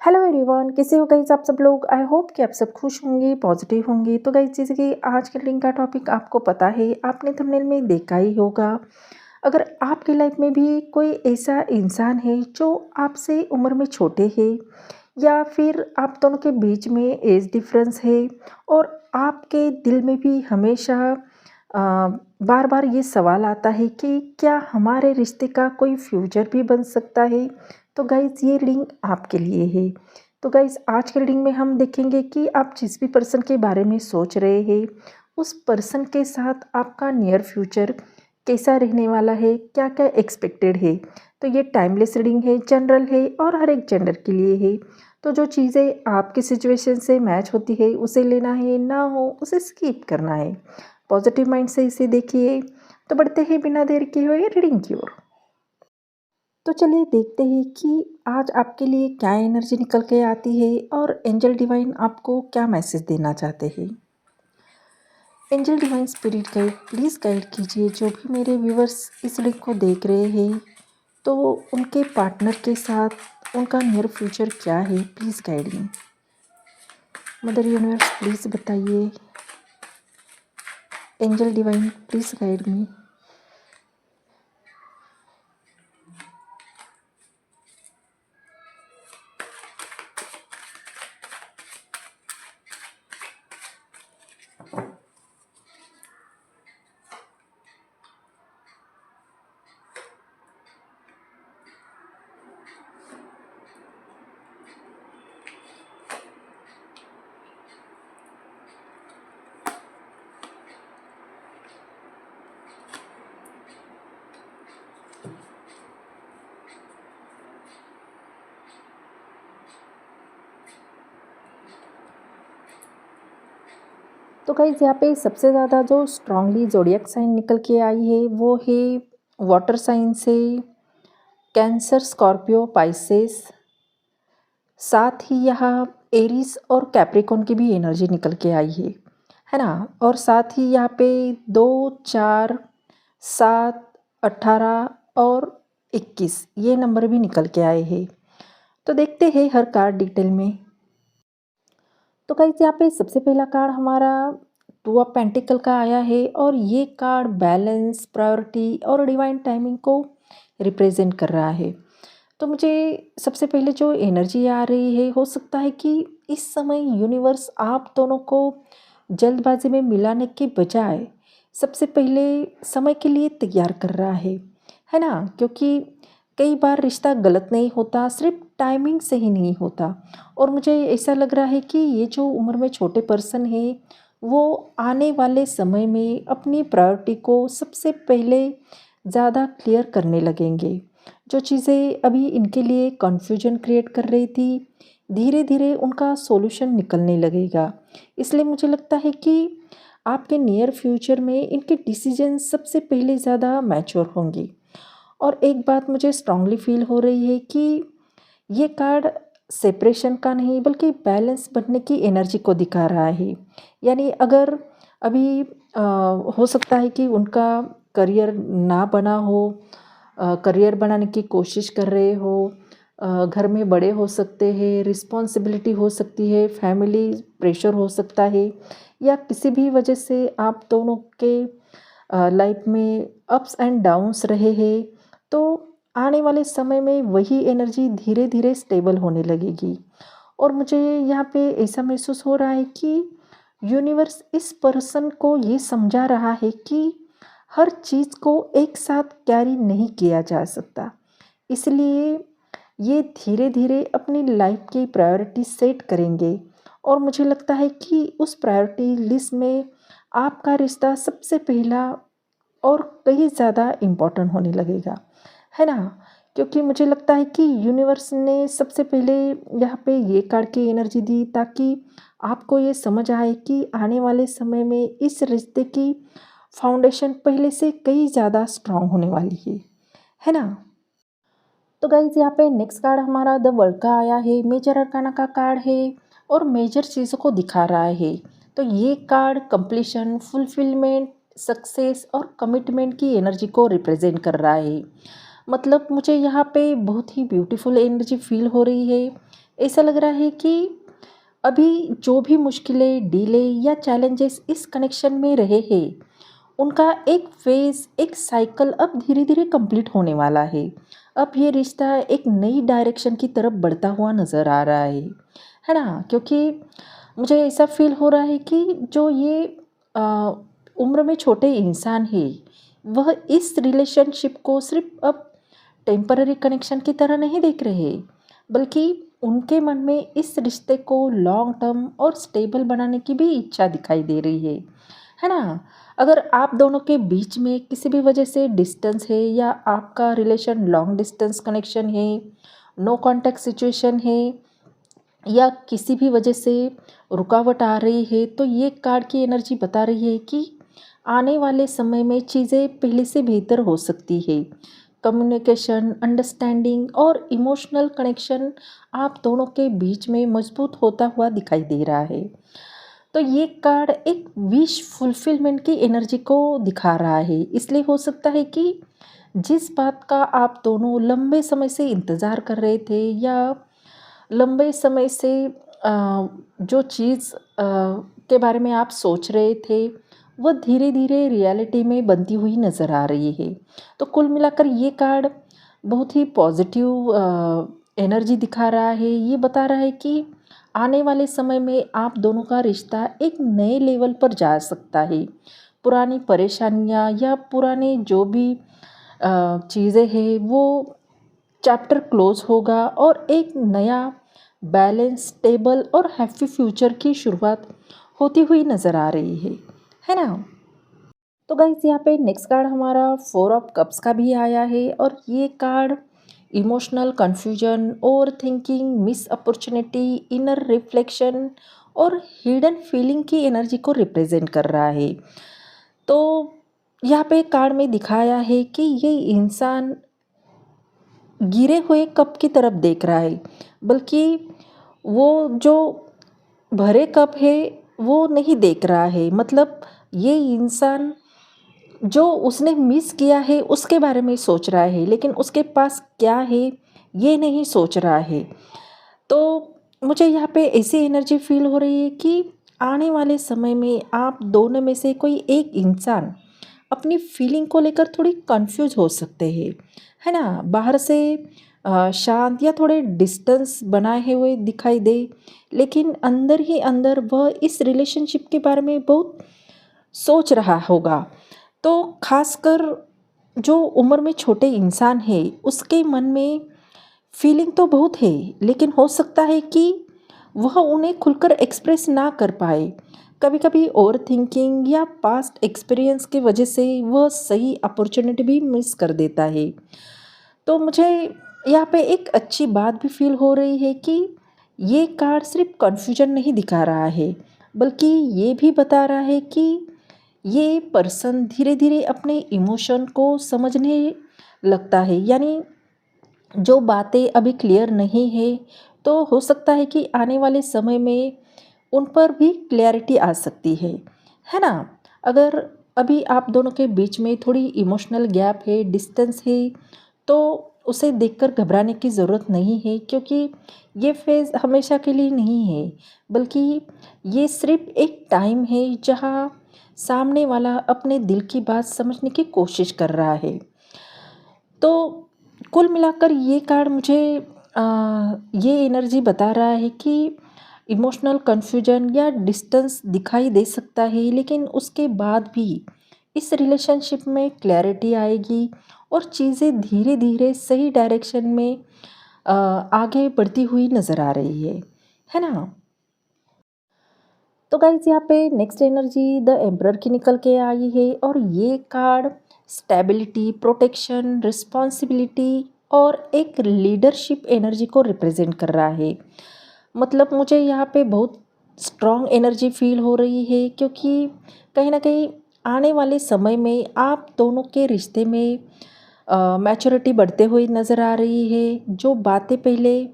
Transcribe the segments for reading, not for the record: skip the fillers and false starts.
Hello everyone, कैसे हो guys आप सब लोग। आई होप कि आप सब खुश होंगे, पॉजिटिव होंगे। तो गाइस जैसे कि आज के रीडिंग का टॉपिक आपको पता है, आपने थंबनेल में देखा ही होगा। अगर आपकी लाइफ में भी कोई ऐसा इंसान है जो आपसे उम्र में छोटे हैं या फिर आप दोनों के बीच में एज डिफरेंस है और आपके दिल में भी हमेशा बार बार ये सवाल आता है कि क्या हमारे रिश्ते का कोई फ्यूचर भी बन सकता है, तो गाइज़ ये रीडिंग आपके लिए है। तो गाइज़ आज के रीडिंग में हम देखेंगे कि आप जिस भी पर्सन के बारे में सोच रहे हैं उस पर्सन के साथ आपका नियर फ्यूचर कैसा रहने वाला है, क्या क्या एक्सपेक्टेड है। तो ये टाइमलेस रीडिंग है, जनरल है और हर एक जेंडर के लिए है। तो जो चीज़ें आपकी सिचुएशन से मैच होती है उसे लेना है, ना हो उसे स्किप करना है। पॉजिटिव माइंड से इसे देखिए। तो बढ़ते हैं बिना देर किए हुए रीडिंग की ओर। तो चलिए देखते हैं कि आज आपके लिए क्या एनर्जी निकल के आती है और एंजल डिवाइन आपको क्या मैसेज देना चाहते हैं। Angel divine spirit guide please guide कीजिए जो भी मेरे व्यूवर्स इस रीडिंग को देख रहे हैं, तो उनके पार्टनर के साथ उनका नियर फ्यूचर क्या है। Please guide me. Mother universe please बताइए। Angel divine please guide me. तो गाइज यहाँ पे सबसे ज़्यादा जो स्ट्रांगली जोडियक साइन निकल के आई है वो है वाटर साइन से कैंसर, स्कॉर्पियो, पाइसेस। साथ ही यहाँ एरीज और कैप्रिकॉन की भी एनर्जी निकल के आई है ना। और साथ ही यहाँ पे 2, 4, 7, 18 और 21 ये नंबर भी निकल के आए हैं। तो देखते हैं हर कार्ड डिटेल में। तो गाइस यहाँ पे सबसे पहला कार्ड हमारा 2 ऑफ पेंटिकल का आया है और ये कार्ड बैलेंस, प्रायोरिटी और डिवाइन टाइमिंग को रिप्रेजेंट कर रहा है। तो मुझे सबसे पहले जो एनर्जी आ रही है, हो सकता है कि इस समय यूनिवर्स आप दोनों को जल्दबाजी में मिलाने के बजाय सबसे पहले समय के लिए तैयार कर रहा है ना। क्योंकि कई बार रिश्ता गलत नहीं होता, सिर्फ टाइमिंग से ही नहीं होता। और मुझे ऐसा लग रहा है कि ये जो उम्र में छोटे पर्सन है वो आने वाले समय में अपनी प्रायोरिटी को सबसे पहले ज़्यादा क्लियर करने लगेंगे। जो चीज़ें अभी इनके लिए कन्फ्यूजन क्रिएट कर रही थी, धीरे धीरे उनका सॉल्यूशन निकलने लगेगा। इसलिए मुझे लगता है कि आपके नियर फ्यूचर में इनके डिसीजन सबसे पहले ज़्यादा मैच्योर होंगी। और एक बात मुझे स्ट्रांगली फील हो रही है कि ये कार्ड सेपरेशन का नहीं बल्कि बैलेंस बनने की एनर्जी को दिखा रहा है। यानी अगर अभी हो सकता है कि उनका करियर ना बना हो, करियर बनाने की कोशिश कर रहे हो, घर में बड़े हो सकते हैं, रिस्पॉन्सिबिलिटी हो सकती है, फैमिली प्रेशर हो सकता है, या किसी भी वजह से आप दोनों के लाइफ में अप्स एंड डाउन्स रहे हैं। तो आने वाले समय में वही एनर्जी धीरे धीरे स्टेबल होने लगेगी। और मुझे यहाँ पे ऐसा महसूस हो रहा है कि यूनिवर्स इस पर्सन को ये समझा रहा है कि हर चीज़ को एक साथ कैरी नहीं किया जा सकता। इसलिए ये धीरे धीरे अपनी लाइफ की प्रायोरिटी सेट करेंगे। और मुझे लगता है कि उस प्रायोरिटी लिस्ट में आपका रिश्ता सबसे पहला और कहीं ज़्यादा इम्पोर्टेंट होने लगेगा, है ना। क्योंकि मुझे लगता है कि यूनिवर्स ने सबसे पहले यहाँ पे ये कार्ड की एनर्जी दी ताकि आपको ये समझ आए कि आने वाले समय में इस रिश्ते की फाउंडेशन पहले से कहीं ज़्यादा स्ट्रांग होने वाली है ना। तो गाइज यहाँ पे नेक्स्ट कार्ड हमारा द वर्ल्ड का आया है, मेजर अरकाना का कार्ड है और मेजर चीज़ों को दिखा रहा है। तो ये कार्ड कंप्लीशन, फुलफिलमेंट, सक्सेस और कमिटमेंट की एनर्जी को रिप्रेजेंट कर रहा है। मतलब मुझे यहाँ पे बहुत ही ब्यूटीफुल एनर्जी फील हो रही है ऐसा लग रहा है कि अभी जो भी मुश्किलें, डिले या चैलेंजेस इस कनेक्शन में रहे हैं, उनका एक फ़ेज़, एक साइकिल अब धीरे-धीरे कंप्लीट होने वाला है। अब ये रिश्ता एक नई डायरेक्शन की तरफ बढ़ता हुआ नज़र आ रहा है ना? क्योंकि मुझे ऐसा फ़ील हो रहा है कि जो ये अ, उम्र में छोटे इंसान हैं, वह इस रिलेशनशिप को सिर्फ़ अब टेम्पररी कनेक्शन की तरह नहीं देख रहे, बल्कि उनके मन में इस रिश्ते को लॉन्ग टर्म और स्टेबल बनाने की भी इच्छा दिखाई दे रही है ना? अगर आप दोनों के बीच में किसी भी वजह से डिस्टेंस है या आपका रिलेशन लॉन्ग डिस्टेंस कनेक्शन है, नो कॉन्टैक्ट सिचुएशन है या किसी भी वजह से रुकावट आ रही है, तो ये कार्ड की एनर्जी बता रही है कि आने वाले समय में चीज़ें पहले से बेहतर हो सकती है। कम्युनिकेशन, अंडरस्टैंडिंग और इमोशनल कनेक्शन आप दोनों के बीच में मजबूत होता हुआ दिखाई दे रहा है। तो ये कार्ड एक विश फुलफिलमेंट की एनर्जी को दिखा रहा है। इसलिए हो सकता है कि जिस बात का आप दोनों लंबे समय से इंतज़ार कर रहे थे या लंबे समय से जो चीज़ के बारे में आप सोच रहे थे, वो धीरे-धीरे रियलिटी में बनती हुई नज़र आ रही है। तो कुल मिलाकर ये कार्ड बहुत ही पॉज़िटिव एनर्जी दिखा रहा है। ये बता रहा है कि आने वाले समय में आप दोनों का रिश्ता एक नए लेवल पर जा सकता है। पुरानी परेशानियाँ या पुराने जो भी चीज़ें हैं, वो चैप्टर क्लोज होगा और एक नया बैलेंस, स्टेबल और हैप्पी फ्यूचर की शुरुआत होती हुई नज़र आ रही है ना? तो गाइस यहाँ पे नेक्स्ट कार्ड हमारा 4 ऑफ कप्स का भी आया है और ये card emotional confusion, over thinking, miss opportunity, inner reflection और हिडन फीलिंग की एनर्जी को रिप्रेजेंट कर रहा है। तो यहाँ पे कार्ड में दिखाया है कि ये इंसान गिरे हुए कप की तरफ देख रहा है, बल्कि वो जो भरे कप है वो नहीं देख रहा है। मतलब ये इंसान जो उसने मिस किया है उसके बारे में सोच रहा है, लेकिन उसके पास क्या है ये नहीं सोच रहा है। तो मुझे यहाँ पे ऐसी एनर्जी फील हो रही है कि आने वाले समय में आप दोनों में से कोई एक इंसान अपनी फीलिंग को लेकर थोड़ी कंफ्यूज हो सकते हैं, है ना? बाहर से शांत या थोड़े डिस्टेंस बनाए हुए दिखाई दे, लेकिन अंदर ही अंदर वह इस रिलेशनशिप के बारे में बहुत सोच रहा होगा। तो खासकर जो उम्र में छोटे इंसान है, उसके मन में फीलिंग तो बहुत है, लेकिन हो सकता है कि वह उन्हें खुलकर एक्सप्रेस ना कर पाए। कभी-कभी ओवरथिंकिंग या पास्ट एक्सपीरियंस की वजह से वह सही अपॉर्चुनिटी भी मिस कर देता है। तो मुझे यहाँ पे एक अच्छी बात भी फील हो रही है कि ये कार्ड सिर्फ कन्फ्यूजन नहीं दिखा रहा है, बल्कि ये भी बता रहा है कि ये पर्सन धीरे-धीरे अपने इमोशन को समझने लगता है। यानी जो बातें अभी क्लियर नहीं है, तो हो सकता है कि आने वाले समय में उन पर भी क्लैरिटी आ सकती है ना? अगर अभी आप दोनों के बीच में थोड़ी इमोशनल गैप है, डिस्टेंस है, तो उसे देखकर घबराने की ज़रूरत नहीं है, क्योंकि ये फ़ेज़ हमेशा के लिए नहीं है, बल्कि ये सिर्फ़ एक टाइम है जहाँ सामने वाला अपने दिल की बात समझने की कोशिश कर रहा है। तो कुल मिलाकर ये कार्ड मुझे अ, ये एनर्जी बता रहा है कि इमोशनल कन्फ्यूजन या डिस्टेंस दिखाई दे सकता है, लेकिन उसके बाद भी इस रिलेशनशिप में क्लैरिटी आएगी और चीज़ें धीरे धीरे सही डायरेक्शन में आगे बढ़ती हुई नज़र आ रही है ना? तो गाइज यहाँ पे नेक्स्ट एनर्जी द एम्परर की निकल के आई है और ये कार्ड स्टेबिलिटी, प्रोटेक्शन, रिस्पॉन्सिबिलिटी और एक लीडरशिप एनर्जी को रिप्रेजेंट कर रहा है। मतलब मुझे यहाँ पे बहुत स्ट्रॉन्ग एनर्जी फील हो रही है, क्योंकि कहीं ना कहीं आने वाले समय में आप दोनों के रिश्ते में मैच्योरिटी बढ़ते हुए नज़र आ रही है। जो बातें पहले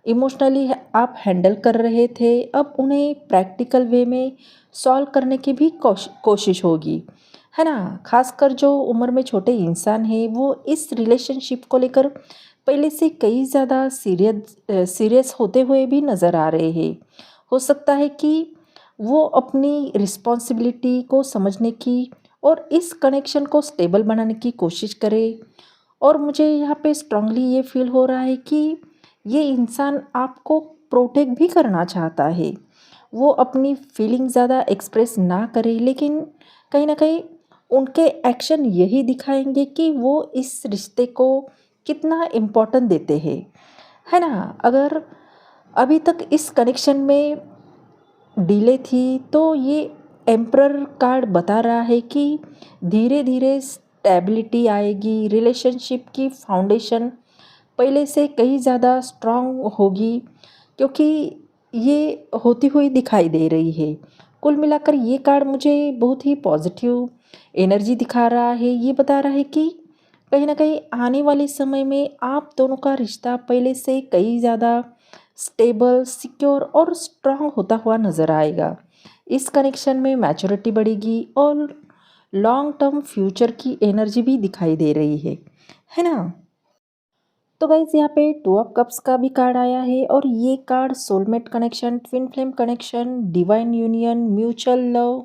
इमोशनली आप हैंडल कर रहे थे, अब उन्हें प्रैक्टिकल वे में सॉल्व करने की भी कोशिश होगी, है ना? खासकर जो उम्र में छोटे इंसान हैं, वो इस रिलेशनशिप को लेकर पहले से कई ज़्यादा सीरियस होते हुए भी नज़र आ रहे हैं। हो सकता है कि वो अपनी रिस्पॉन्सिबिलिटी को समझने की और इस कनेक्शन को स्टेबल बनाने की कोशिश करे। और मुझे यहाँ पे स्ट्रांगली ये फील हो रहा है कि ये इंसान आपको प्रोटेक्ट भी करना चाहता है। वो अपनी फीलिंग ज़्यादा एक्सप्रेस ना करे, लेकिन कहीं ना कहीं उनके एक्शन यही दिखाएंगे कि वो इस रिश्ते को कितना इम्पोर्टेंट देते हैं, है ना। अगर अभी तक इस कनेक्शन में डिले थी तो ये एम्परर कार्ड बता रहा है कि धीरे धीरे स्टेबिलिटी आएगी, रिलेशनशिप की फाउंडेशन पहले से कहीं ज़्यादा स्ट्रांग होगी, क्योंकि ये होती हुई दिखाई दे रही है। कुल मिलाकर ये कार्ड मुझे बहुत ही पॉजिटिव एनर्जी दिखा रहा है। ये बता रहा है कि कहीं ना कहीं आने वाले समय में आप दोनों का रिश्ता पहले से कहीं ज़्यादा स्टेबल, सिक्योर और स्ट्रांग होता हुआ नज़र आएगा। इस कनेक्शन में मैच्योरिटी बढ़ेगी और लॉन्ग टर्म फ्यूचर की एनर्जी भी दिखाई दे रही है ना। तो गाइज यहाँ पे टू ऑफ कप्स का भी कार्ड आया है और ये card soulmate connection, twin flame connection, divine union, mutual love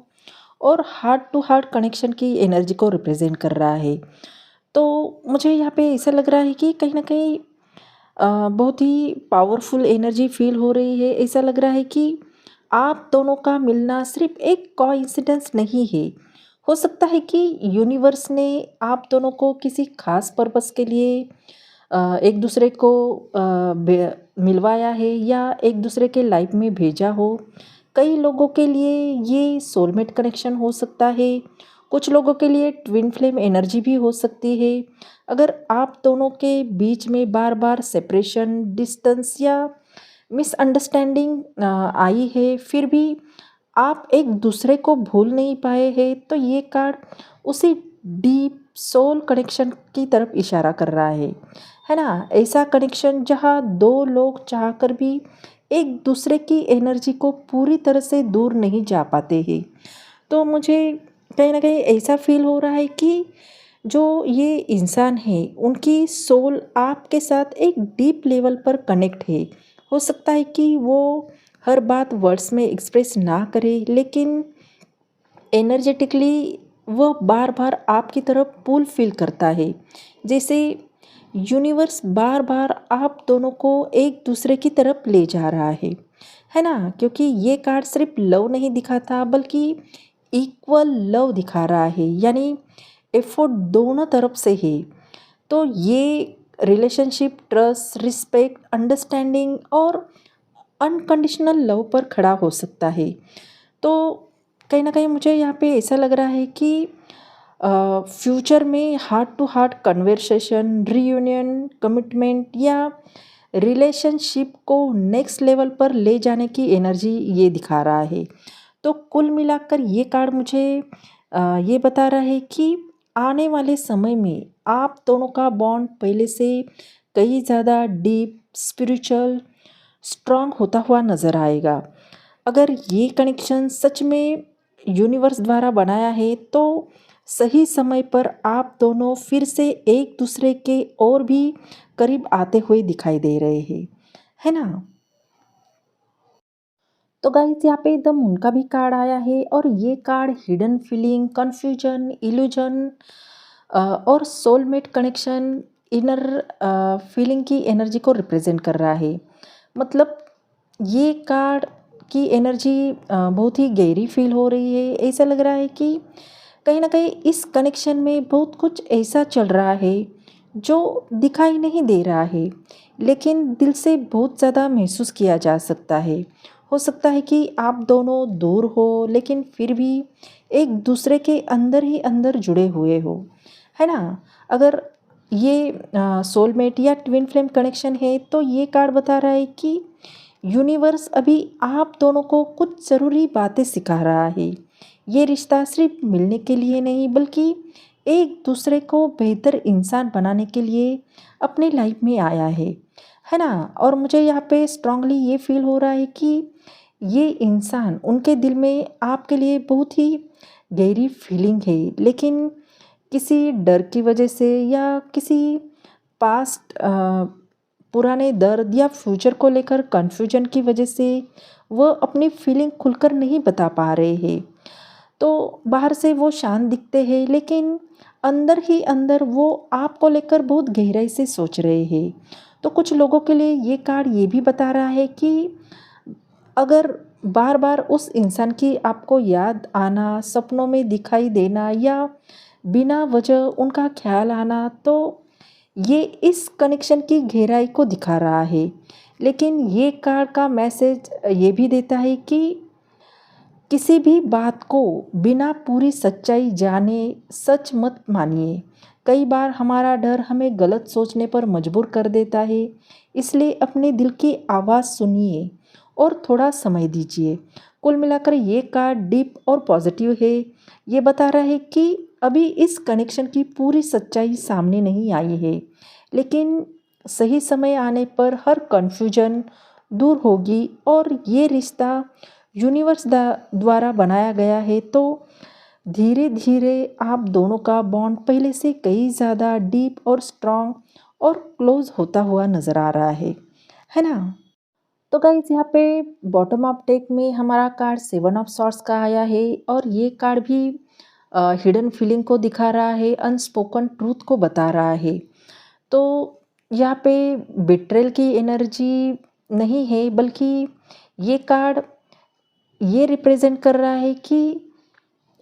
और हार्ट टू हार्ट कनेक्शन की एनर्जी को रिप्रेजेंट कर रहा है। तो मुझे यहाँ पे ऐसा लग रहा है कि कहीं ना कहीं बहुत ही पावरफुल एनर्जी फील हो रही है। ऐसा लग रहा है कि आप दोनों का मिलना सिर्फ एक कोइंसिडेंस नहीं है। हो सकता है कि यूनिवर्स ने आप दोनों को किसी खास पर्पस के लिए एक दूसरे को मिलवाया है या एक दूसरे के लाइफ में भेजा हो। कई लोगों के लिए ये सोलमेट कनेक्शन हो सकता है, कुछ लोगों के लिए ट्विन फ्लेम एनर्जी भी हो सकती है। अगर आप दोनों के बीच में बार बार सेपरेशन, डिस्टेंस या मिसअंडरस्टैंडिंग आई है, फिर भी आप एक दूसरे को भूल नहीं पाए हैं, तो ये कार्ड उसी डीप सोल कनेक्शन की तरफ इशारा कर रहा है ना। ऐसा कनेक्शन जहाँ दो लोग चाहकर भी एक दूसरे की एनर्जी को पूरी तरह से दूर नहीं जा पाते हैं। तो मुझे कहीं ना कहीं ऐसा फील हो रहा है कि जो ये इंसान है उनकी सोल आपके साथ एक डीप लेवल पर कनेक्ट है। हो सकता है कि वो हर बात वर्ड्स में एक्सप्रेस ना करे, लेकिन एनर्जेटिकली वह बार बार आपकी तरफ पुल फील करता है, जैसे यूनिवर्स बार बार आप दोनों को एक दूसरे की तरफ ले जा रहा है ना। क्योंकि ये कार्ड सिर्फ लव नहीं दिखाता बल्कि इक्वल लव दिखा रहा है, यानी एफर्ट दोनों तरफ से है। तो ये रिलेशनशिप ट्रस्ट, रिस्पेक्ट, अंडरस्टैंडिंग और अनकंडीशनल लव पर खड़ा हो सकता है। तो कहीं ना कहीं मुझे यहाँ पे ऐसा लग रहा है कि फ्यूचर में heart to heart conversation, reunion, commitment या रिलेशनशिप को नेक्स्ट लेवल पर ले जाने की एनर्जी ये दिखा रहा है। तो कुल मिलाकर ये कार्ड मुझे ये बता रहा है कि आने वाले समय में आप दोनों का बॉन्ड पहले से कहीं ज़्यादा डीप, स्पिरिचुअल, स्ट्रांग होता हुआ नज़र आएगा। अगर ये कनेक्शन सच में यूनिवर्स द्वारा बनाया है तो सही समय पर आप दोनों फिर से एक दूसरे के और भी करीब आते हुए दिखाई दे रहे हैं, है ना। तो गाइस यहाँ पे द मून का भी कार्ड आया है और ये card hidden feeling, confusion, illusion और सोलमेट कनेक्शन, इनर फीलिंग की एनर्जी को रिप्रेजेंट कर रहा है। मतलब ये कार्ड की एनर्जी बहुत ही गहरी फील हो रही है। ऐसा लग रहा है कि कहीं ना कहीं इस कनेक्शन में बहुत कुछ ऐसा चल रहा है जो दिखाई नहीं दे रहा है, लेकिन दिल से बहुत ज़्यादा महसूस किया जा सकता है। हो सकता है कि आप दोनों दूर हो लेकिन फिर भी एक दूसरे के अंदर ही अंदर जुड़े हुए हो, है ना। अगर ये सोलमेट या ट्विन फ्लेम कनेक्शन है तो ये कार्ड बता रहा है कि यूनिवर्स अभी आप दोनों को कुछ ज़रूरी बातें सिखा रहा है। ये रिश्ता सिर्फ मिलने के लिए नहीं बल्कि एक दूसरे को बेहतर इंसान बनाने के लिए अपनी लाइफ में आया है ना। और मुझे यहाँ पे स्ट्रांगली ये फील हो रहा है कि ये इंसान उनके दिल में आपके लिए बहुत ही गहरी फीलिंग है, लेकिन किसी डर की वजह से या किसी पास्ट पुराने दर्द या फ्यूचर को लेकर कन्फ्यूजन की वजह से वह अपनी फीलिंग खुलकर नहीं बता पा रहे हैं। तो बाहर से वो शांत दिखते हैं, लेकिन अंदर ही अंदर वो आपको लेकर बहुत गहराई से सोच रहे हैं। तो कुछ लोगों के लिए ये कार्ड ये भी बता रहा है कि अगर बार बार उस इंसान की आपको याद आना, सपनों में दिखाई देना या बिना वजह उनका ख्याल आना, तो ये इस कनेक्शन की गहराई को दिखा रहा है। लेकिन ये कार्ड का मैसेज ये भी देता है कि किसी भी बात को बिना पूरी सच्चाई जाने सच मत मानिए। कई बार हमारा डर हमें गलत सोचने पर मजबूर कर देता है, इसलिए अपने दिल की आवाज़ सुनिए और थोड़ा समय दीजिए। कुल मिलाकर ये कार्ड डीप और पॉजिटिव है। ये बता रहा है कि अभी इस कनेक्शन की पूरी सच्चाई सामने नहीं आई है, लेकिन सही समय आने पर हर कन्फ्यूजन दूर होगी और ये रिश्ता यूनिवर्स द्वारा बनाया गया है। तो धीरे धीरे आप दोनों का बॉन्ड पहले से कई ज़्यादा डीप और स्ट्रॉन्ग और क्लोज होता हुआ नज़र आ रहा है ना। तो गाइज यहाँ पे बॉटम ऑफ डेक में हमारा कार्ड 7 ऑफ सॉर्ड्स का आया है और ये कार्ड भी हिडन फीलिंग को दिखा रहा है, अनस्पोकन ट्रूथ को बता रहा है। तो यहाँ पे बिट्रेल की एनर्जी नहीं है, बल्कि ये कार्ड ये रिप्रेजेंट कर रहा है कि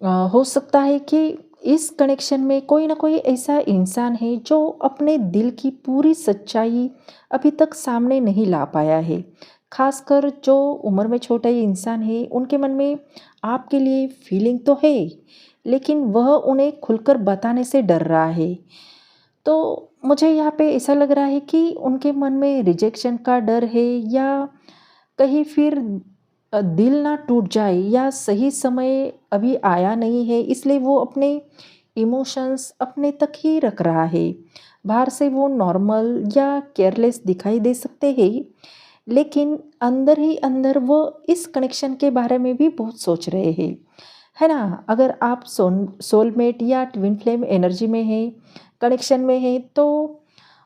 हो सकता है कि इस कनेक्शन में कोई ना कोई ऐसा इंसान है जो अपने दिल की पूरी सच्चाई अभी तक सामने नहीं ला पाया है। खासकर जो उम्र में छोटे इंसान है, उनके मन में आपके लिए फीलिंग तो है, लेकिन वह उन्हें खुलकर बताने से डर रहा है। तो मुझे यहाँ पे ऐसा लग रहा है कि उनके मन में रिजेक्शन का डर है, या कहीं फिर दिल ना टूट जाए, या सही समय अभी आया नहीं है, इसलिए वो अपने इमोशंस अपने तक ही रख रहा है। बाहर से वो नॉर्मल या केयरलेस दिखाई दे सकते हैं, लेकिन अंदर ही अंदर वो इस कनेक्शन के बारे में भी बहुत सोच रहे हैं, है ना। अगर आप सोलमेट या ट्विन फ्लेम एनर्जी में है, कनेक्शन में है, तो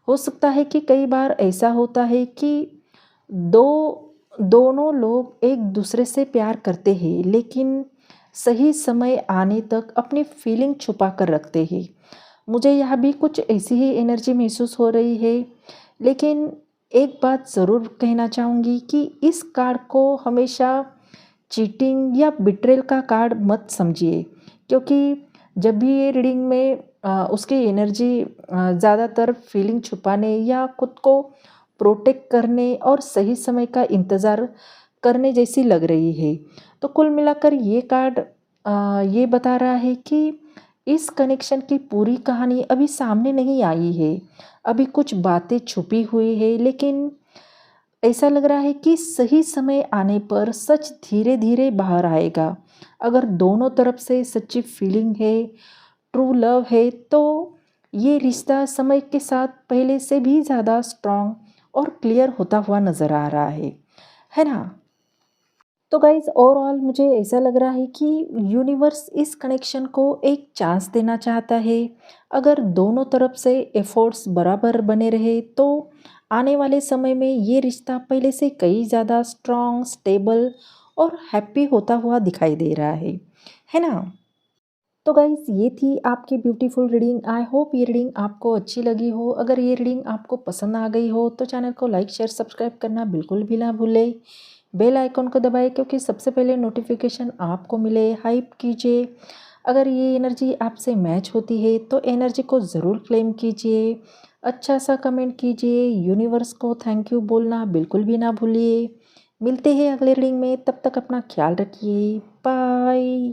हो सकता है कि कई बार ऐसा होता है कि दोनों लोग एक दूसरे से प्यार करते हैं, लेकिन सही समय आने तक अपनी फीलिंग छुपा कर रखते हैं। मुझे यहाँ भी कुछ ऐसी ही एनर्जी महसूस हो रही है, लेकिन एक बात ज़रूर कहना चाहूँगी कि इस कार्ड को हमेशा चीटिंग या बिट्रेल का कार्ड मत समझिए, क्योंकि जब भी ये रीडिंग में उसकी एनर्जी ज़्यादातर फीलिंग छुपाने या खुद को प्रोटेक्ट करने और सही समय का इंतज़ार करने जैसी लग रही है। तो कुल मिलाकर ये कार्ड ये बता रहा है कि इस कनेक्शन की पूरी कहानी अभी सामने नहीं आई है, अभी कुछ बातें छुपी हुई है, लेकिन ऐसा लग रहा है कि सही समय आने पर सच धीरे धीरे बाहर आएगा। अगर दोनों तरफ से सच्ची फीलिंग है, ट्रू लव है, तो ये रिश्ता समय के साथ पहले से भी ज़्यादा स्ट्रॉन्ग और क्लियर होता हुआ नज़र आ रहा है ना। तो गाइज ओवरऑल मुझे ऐसा लग रहा है कि यूनिवर्स इस कनेक्शन को एक चांस देना चाहता है। अगर दोनों तरफ से एफर्ट्स बराबर बने रहे, तो आने वाले समय में ये रिश्ता पहले से कई ज़्यादा स्ट्रॉन्ग, स्टेबल और हैप्पी होता हुआ दिखाई दे रहा है ना। तो गाइज़ ये थी आपकी ब्यूटीफुल रीडिंग। आई होप ये रीडिंग आपको अच्छी लगी हो। अगर ये रीडिंग आपको पसंद आ गई हो तो चैनल को लाइक, शेयर, सब्सक्राइब करना बिल्कुल भी ना भूलें। बेल आइकॉन को दबाएं, क्योंकि सबसे पहले नोटिफिकेशन आपको मिले। हाइप कीजिए। अगर ये एनर्जी आपसे मैच होती है तो एनर्जी को ज़रूर क्लेम कीजिए। अच्छा सा कमेंट कीजिए। यूनिवर्स को थैंक यू बोलना बिल्कुल भी ना भूलिए। मिलते हैं अगले रीडिंग में, तब तक अपना ख्याल रखिए। बाय।